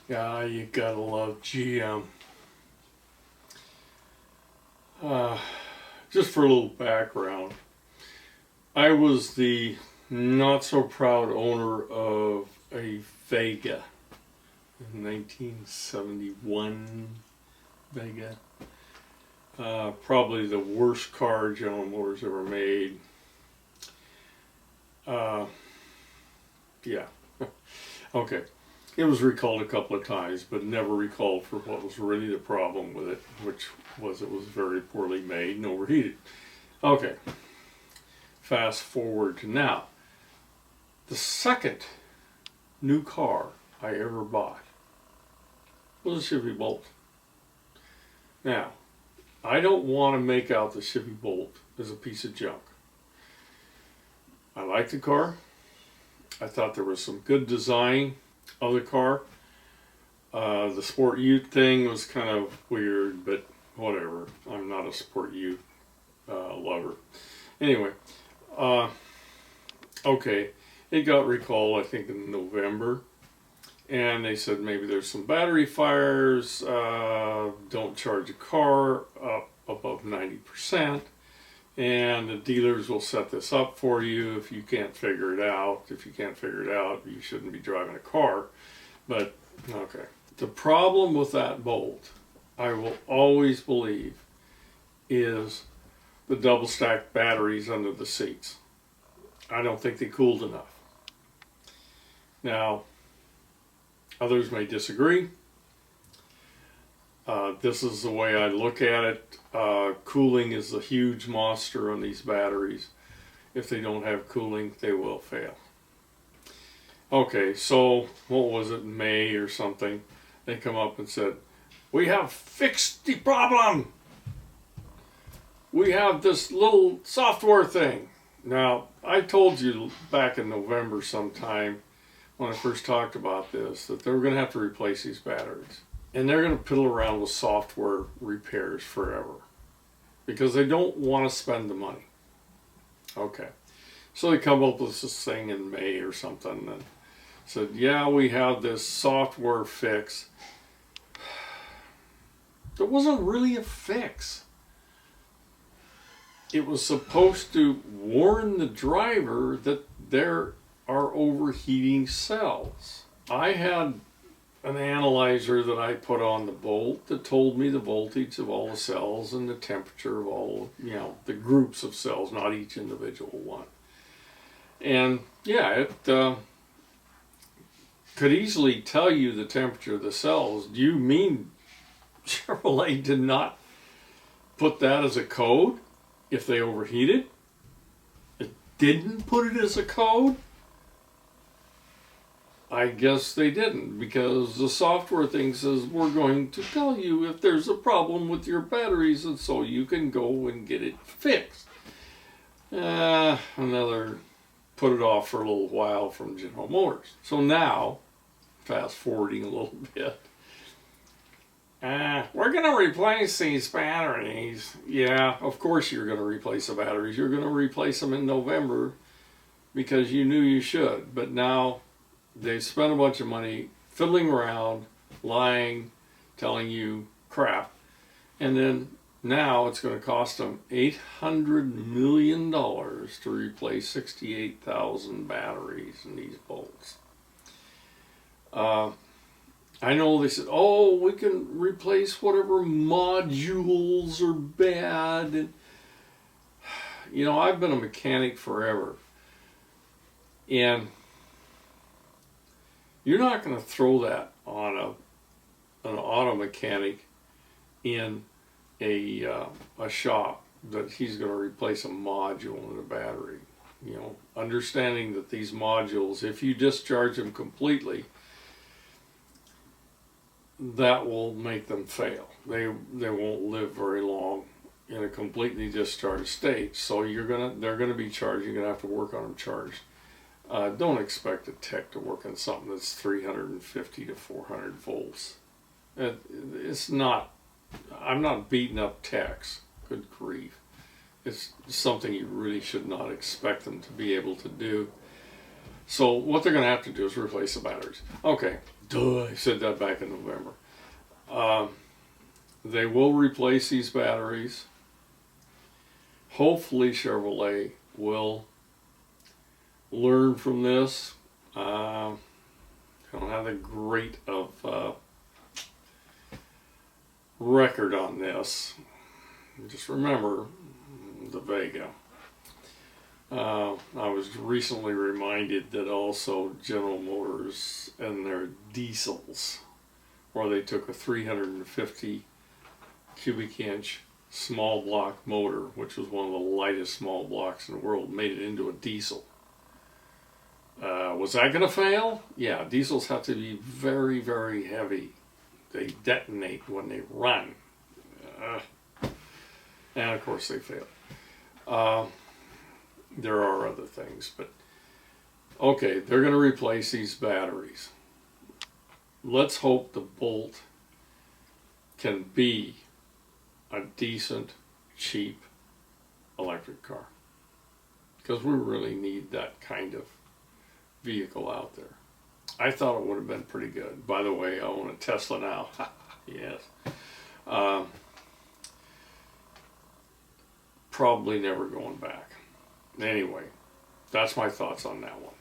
Yeah, you gotta love GM. Uh, just for a little background, I was the not so proud owner of a Vega, 1971 Vega. Probably the worst car General Motors ever made. Uh, yeah. Okay. It was recalled a couple of times, but never recalled for what was really the problem with it, which was it was very poorly made and overheated. Okay. Fast forward to now. The second new car I ever bought was a Chevy Bolt. Now, I don't want to make out the Chevy Bolt as a piece of junk. I like the car. I thought there was some good design of the car. The Sport Ute thing was kind of weird, but whatever. I'm not a Sport Ute lover. Anyway, okay, it got recalled I think in November, and they said maybe there's some battery fires. Don't charge a car up above 90%. And the dealers will set this up for you if you can't figure it out. If you can't figure it out, you shouldn't be driving a car. But, okay. The problem with that Bolt, I will always believe, is the double stacked batteries under the seats. I don't think they cooled enough. Now, others may disagree. This is the way I look at it. Cooling is a huge monster on these batteries. If they don't have cooling, they will fail. Okay, so what was it, May or something? They come up and said, we have fixed the problem. We have this little software thing. Now, I told you back in November sometime when I first talked about this that they were going to have to replace these batteries. And they're going to piddle around with software repairs forever because they don't want to spend the money. Okay. So they come up with this thing in May or something and said, yeah, we have this software fix. There wasn't really a fix. It was supposed to warn the driver that there are overheating cells. I had an analyzer that I put on the Bolt that told me the voltage of all the cells and the temperature of all, the groups of cells, not each individual one. And yeah, it could easily tell you the temperature of the cells. Do you mean Chevrolet did not put that as a code if they overheated? It didn't put it as a code? I guess they didn't, because the software thing says we're going to tell you if there's a problem with your batteries, and so you can go and get it fixed. Another put it off for a little while from General Motors. So now, fast forwarding a little bit, we're going to replace these batteries. Yeah, of course you're going to replace the batteries. You're going to replace them in November because you knew you should, but now they spent a bunch of money fiddling around, lying, telling you crap, and then now it's going to cost them $800 million to replace 68,000 batteries in these Bolts. I know they said, oh, we can replace whatever modules are bad. And, I've been a mechanic forever, and you're not going to throw that on an auto mechanic in a shop that he's going to replace a module in a battery. Understanding that these modules, if you discharge them completely, that will make them fail. They won't live very long in a completely discharged state. So they're gonna be charged. You're gonna have to work on them charged. Don't expect a tech to work on something that's 350 to 400 volts. It's not. I'm not beating up techs. Good grief. It's something you really should not expect them to be able to do. So what they're going to have to do is replace the batteries. Okay, Duh, I said that back in November. Um, they will replace these batteries. Hopefully Chevrolet will learn from this. I don't have a great of record on this. Just remember the Vega. I was recently reminded that also General Motors and their diesels, where they took a 350 cubic inch small block motor, which was one of the lightest small blocks in the world, made it into a diesel. Was that going to fail? Yeah, diesels have to be very, very heavy. They detonate when they run. And of course they fail. There are other things, but okay, they're going to replace these batteries. Let's hope the Bolt can be a decent, cheap electric car, because we really need that kind of vehicle out there. I thought it would have been pretty good. By the way, I own a Tesla now. Yes. Probably never going back. Anyway, that's my thoughts on that one.